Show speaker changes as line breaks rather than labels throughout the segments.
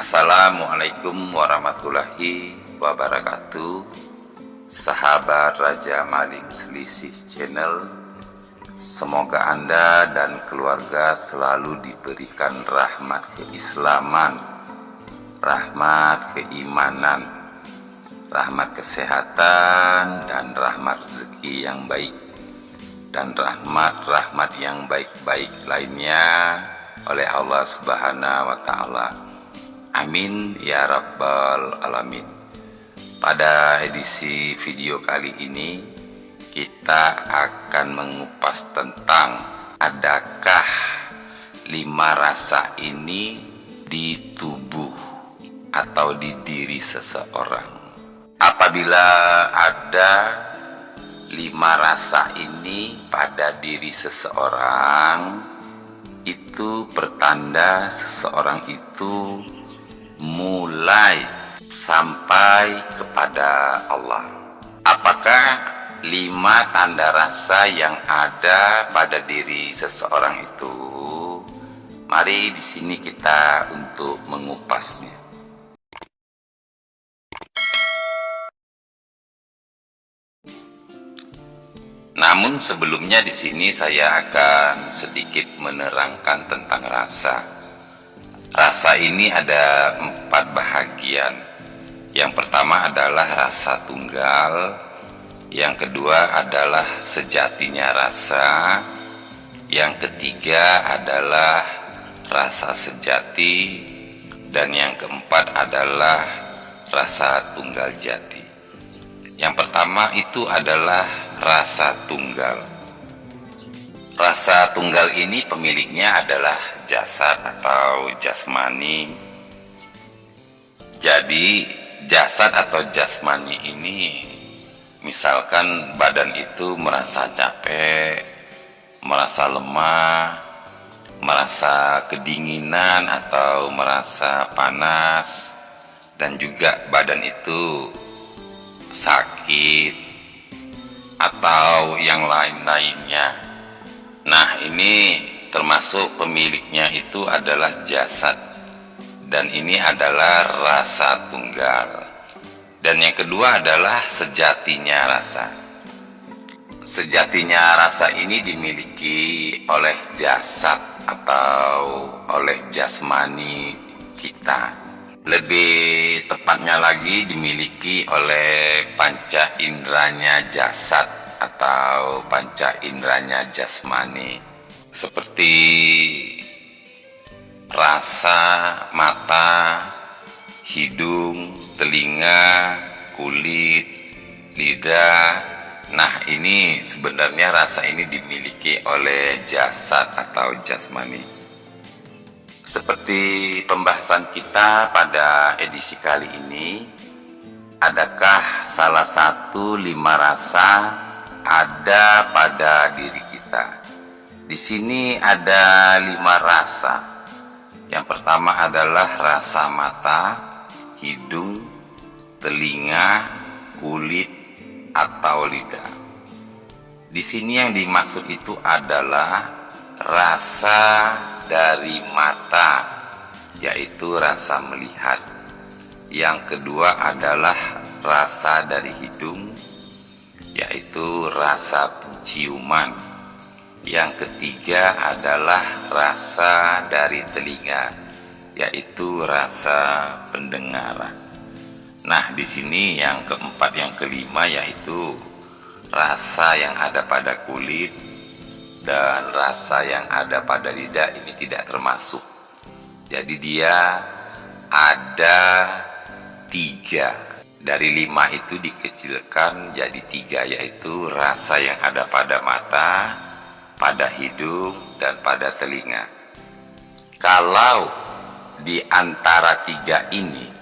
Assalamualaikum warahmatullahi wabarakatuh. Sahabat Raja Maling Selisih Channel, semoga Anda dan keluarga selalu diberikan rahmat keislaman, rahmat keimanan, rahmat kesehatan, dan rahmat rezeki yang baik, dan rahmat-rahmat yang baik-baik lainnya oleh Allah Subhanahu wa Ta'ala. Amin ya Rabbal Alamin. Pada edisi video kali ini kita akan mengupas tentang adakah 5 rasa ini di tubuh atau di diri seseorang. Apabila ada 5 rasa ini pada diri seseorang, itu pertanda seseorang itu mulai sampai kepada Allah. Apakah 5 tanda rasa yang ada pada diri seseorang itu? Mari di sini kita untuk mengupasnya. Namun sebelumnya di sini saya akan sedikit menerangkan tentang rasa. Rasa ini ada 4 bahagian. Yang pertama adalah rasa tunggal, yang kedua adalah sejatinya rasa, yang ketiga adalah rasa sejati, dan yang keempat adalah rasa tunggal jati. Yang pertama itu adalah rasa tunggal. Rasa tunggal ini pemiliknya adalah jasad atau jasmani. Jadi jasad atau jasmani ini, misalkan badan itu merasa capek, merasa lemah, merasa kedinginan atau merasa panas, dan juga badan itu sakit atau yang lain-lainnya. Nah, ini termasuk pemiliknya itu adalah jasad, dan ini adalah rasa tunggal. Dan yang kedua adalah sejatinya rasa. Sejatinya rasa ini dimiliki oleh jasad atau oleh jasmani kita. Lebih tepatnya lagi dimiliki oleh panca inderanya jasad atau panca inderanya jasmani, seperti rasa mata, hidung, telinga, kulit, lidah. Nah, ini sebenarnya rasa ini dimiliki oleh jasad atau jasmani. Seperti pembahasan kita pada edisi kali ini, adakah salah satu 5 rasa ada pada diri kita? Di sini ada 5 rasa. Yang pertama adalah rasa mata, hidung, telinga, kulit, atau lidah. Di sini yang dimaksud itu adalah rasa dari mata, yaitu rasa melihat. Yang kedua adalah rasa dari hidung, yaitu rasa penciuman. Yang ketiga adalah rasa dari telinga, yaitu rasa pendengaran. Nah, di sini yang keempat, yang kelima, yaitu rasa yang ada pada kulit dan rasa yang ada pada lidah, ini tidak termasuk. Jadi dia ada 3. Dari 5 itu dikecilkan jadi 3, yaitu rasa yang ada pada mata, pada hidung, dan pada telinga. Kalau di antara 3 ini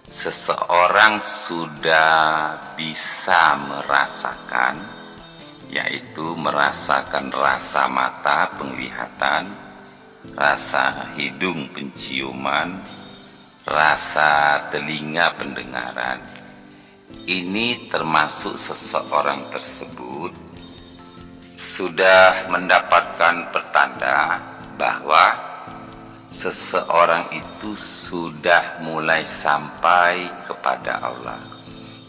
seseorang sudah bisa merasakan, yaitu merasakan rasa mata penglihatan, rasa hidung penciuman, rasa telinga pendengaran, ini termasuk seseorang tersebut sudah mendapatkan pertanda bahwa seseorang itu sudah mulai sampai kepada Allah.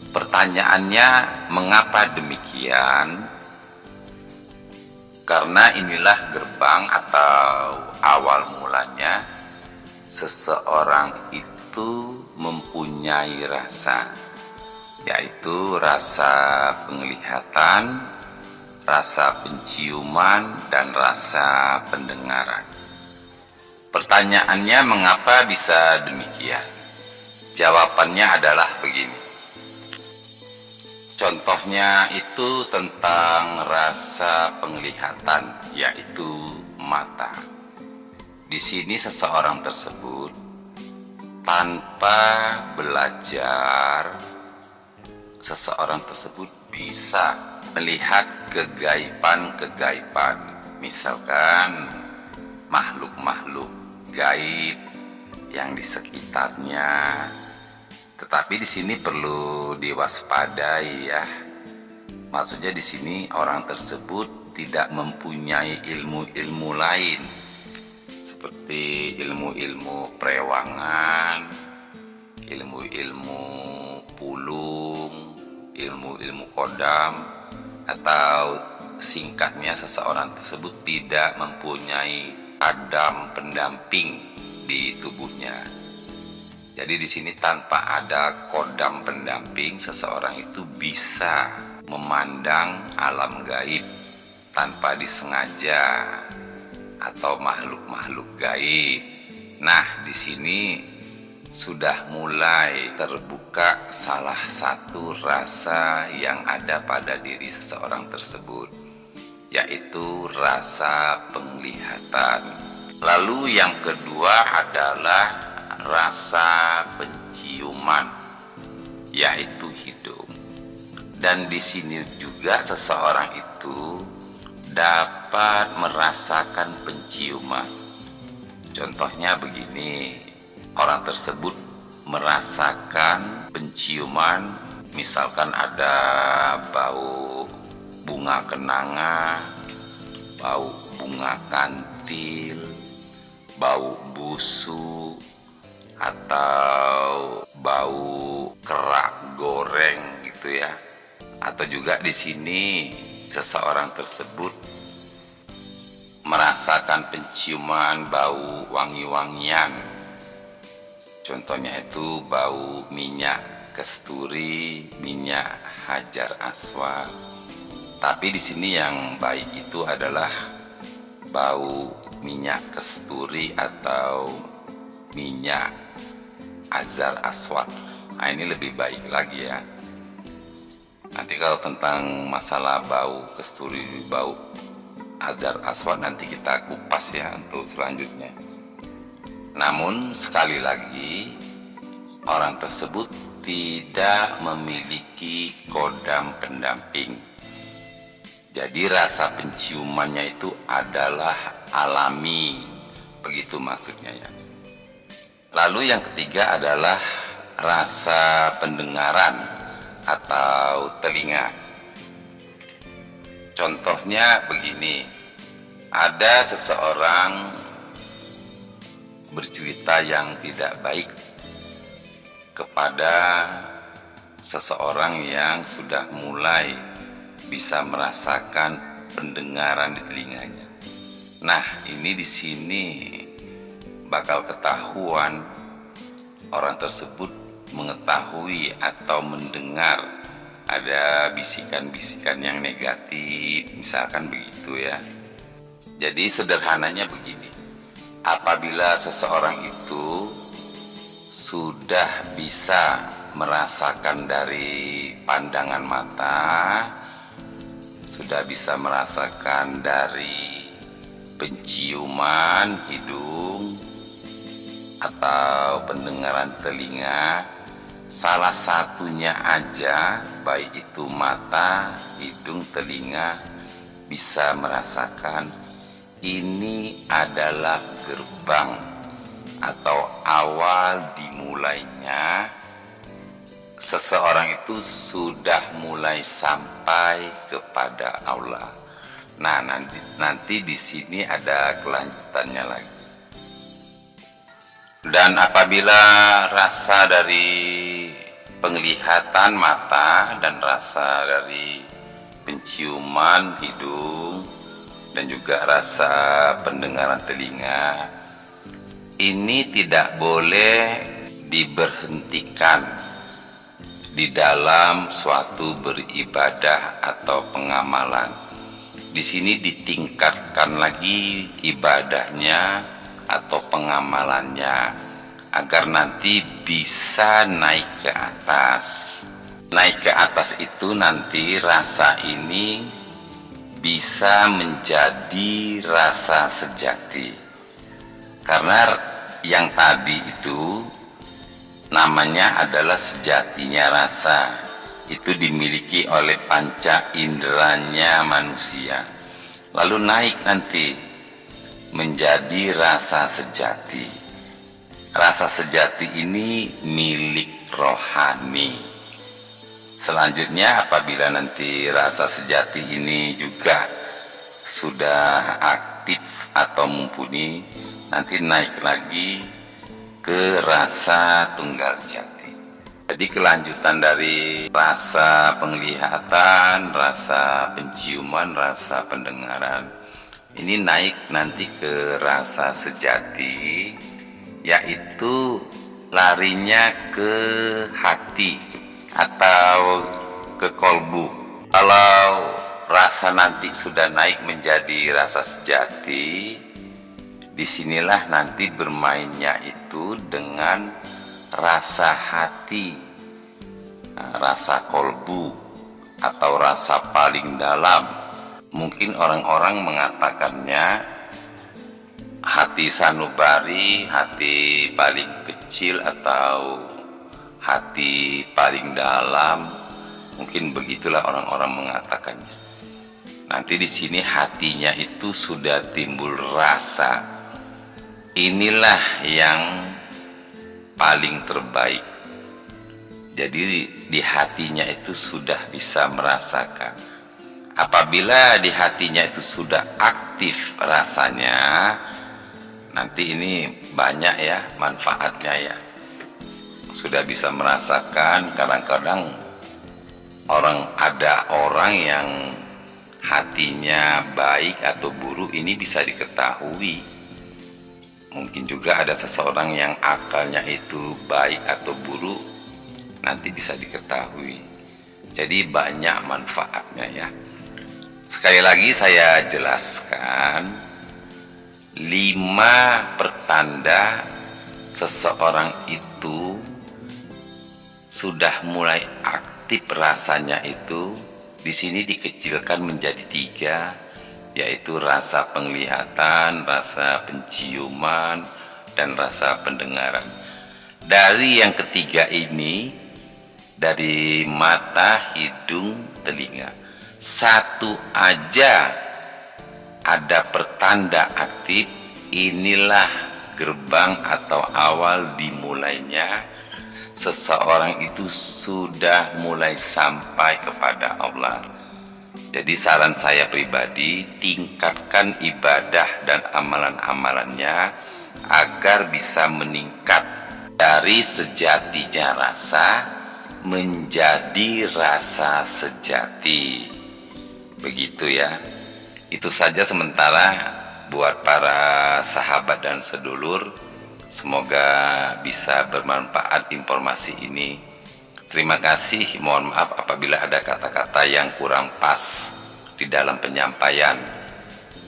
Pertanyaannya, mengapa demikian? Karena inilah gerbang atau awal mulanya seseorang itu mempunyai rasa, yaitu rasa penglihatan, rasa penciuman, dan rasa pendengaran. Pertanyaannya, mengapa bisa demikian? Jawabannya adalah begini. Contohnya itu tentang rasa penglihatan, yaitu mata. Di sini seseorang tersebut tanpa belajar, seseorang tersebut bisa melihat kegaiban-kegaiban. Misalkan makhluk-makhluk gaib yang di sekitarnya. Tetapi di sini perlu diwaspadai ya. Maksudnya di sini orang tersebut tidak mempunyai ilmu-ilmu lain seperti ilmu-ilmu perewangan, ilmu-ilmu pulung, ilmu-ilmu kodam, atau singkatnya seseorang tersebut tidak mempunyai adam pendamping di tubuhnya. Jadi di sini tanpa ada kodam pendamping, seseorang itu bisa memandang alam gaib tanpa disengaja atau makhluk-makhluk gaib. Nah, di sini sudah mulai terbuka salah satu rasa yang ada pada diri seseorang tersebut, yaitu rasa penglihatan. Lalu yang kedua adalah rasa penciuman, yaitu hidung. Dan di sini juga seseorang itu dapat merasakan penciuman. Contohnya begini, orang tersebut merasakan penciuman, misalkan ada bau bunga kenanga, bau bunga kantil, bau busuk, atau bau kerak goreng gitu ya. Atau juga di sini seseorang tersebut merasakan penciuman bau wangi-wangian. Contohnya itu bau minyak kasturi, minyak hajar aswad. Tapi di sini yang baik itu adalah bau minyak kasturi atau minyak hajar aswad. Nah, ini lebih baik lagi ya. Nanti kalau tentang masalah bau kasturi, bau hajar aswad nanti kita kupas ya untuk selanjutnya. Namun sekali lagi, orang tersebut tidak memiliki kodam pendamping. Jadi rasa penciumannya itu adalah alami, begitu maksudnya ya. Lalu yang ketiga adalah rasa pendengaran atau telinga. Contohnya begini, ada seseorang bercerita yang tidak baik kepada seseorang yang sudah mulai bisa merasakan pendengaran di telinganya. Nah, ini di sini bakal ketahuan orang tersebut mengetahui atau mendengar ada bisikan-bisikan yang negatif, misalkan begitu ya. Jadi sederhananya begini, apabila seseorang itu sudah bisa merasakan dari pandangan mata, sudah bisa merasakan dari penciuman hidung atau pendengaran telinga, salah satunya aja, baik itu mata, hidung, telinga, bisa merasakan, ini adalah gerbang atau awal dimulainya seseorang itu sudah mulai sampai kepada Allah. Nah, nanti di sini ada kelanjutannya lagi. Dan apabila rasa dari penglihatan mata dan rasa dari penciuman hidung dan juga rasa pendengaran telinga ini tidak boleh diberhentikan di dalam suatu beribadah atau pengamalan. Di sini ditingkatkan lagi ibadahnya atau pengamalannya agar nanti bisa naik ke atas. Naik ke atas itu nanti rasa ini bisa menjadi rasa sejati. Karena yang tadi itu namanya adalah sejatinya rasa. Itu dimiliki oleh panca inderanya manusia. Lalu naik nanti menjadi rasa sejati. Rasa sejati ini milik rohani. Selanjutnya apabila nanti rasa sejati ini juga sudah aktif atau mumpuni, nanti naik lagi ke rasa tunggal jati. Jadi kelanjutan dari rasa penglihatan, rasa penciuman, rasa pendengaran ini naik nanti ke rasa sejati, yaitu larinya ke hati atau ke kolbu. Kalau rasa nanti sudah naik menjadi rasa sejati, disinilah nanti bermainnya itu dengan rasa hati, rasa kolbu atau rasa paling dalam. Mungkin orang-orang mengatakannya hati sanubari, hati paling kecil atau hati paling dalam. Mungkin begitulah orang-orang mengatakannya. Nanti di sini hatinya itu sudah timbul rasa. Inilah yang paling terbaik. Jadi di hatinya itu sudah bisa merasakan. Apabila di hatinya itu sudah aktif rasanya, nanti ini banyak ya manfaatnya ya. Sudah bisa merasakan. Kadang-kadang ada orang yang hatinya baik atau buruk ini bisa diketahui. Mungkin juga ada seseorang yang akalnya itu baik atau buruk, nanti bisa diketahui. Jadi banyak manfaatnya ya. Sekali lagi saya jelaskan 5 pertanda seseorang itu sudah mulai aktif rasanya itu. Di sini dikecilkan menjadi 3, yaitu rasa penglihatan, rasa penciuman, dan rasa pendengaran. Dari yang ketiga ini, dari mata, hidung, telinga, satu aja ada pertanda aktif, inilah gerbang atau awal dimulainya seseorang itu sudah mulai sampai kepada Allah. Jadi saran saya pribadi, tingkatkan ibadah dan amalan-amalannya agar bisa meningkat dari sejatinya rasa menjadi rasa sejati. Begitu ya. Itu saja sementara buat para sahabat dan sedulur. Semoga bisa bermanfaat informasi ini. Terima kasih. Mohon maaf apabila ada kata-kata yang kurang pas di dalam penyampaian.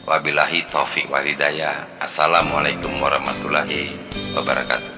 Wabillahi taufiq wal hidayah. Assalamualaikum warahmatullahi wabarakatuh.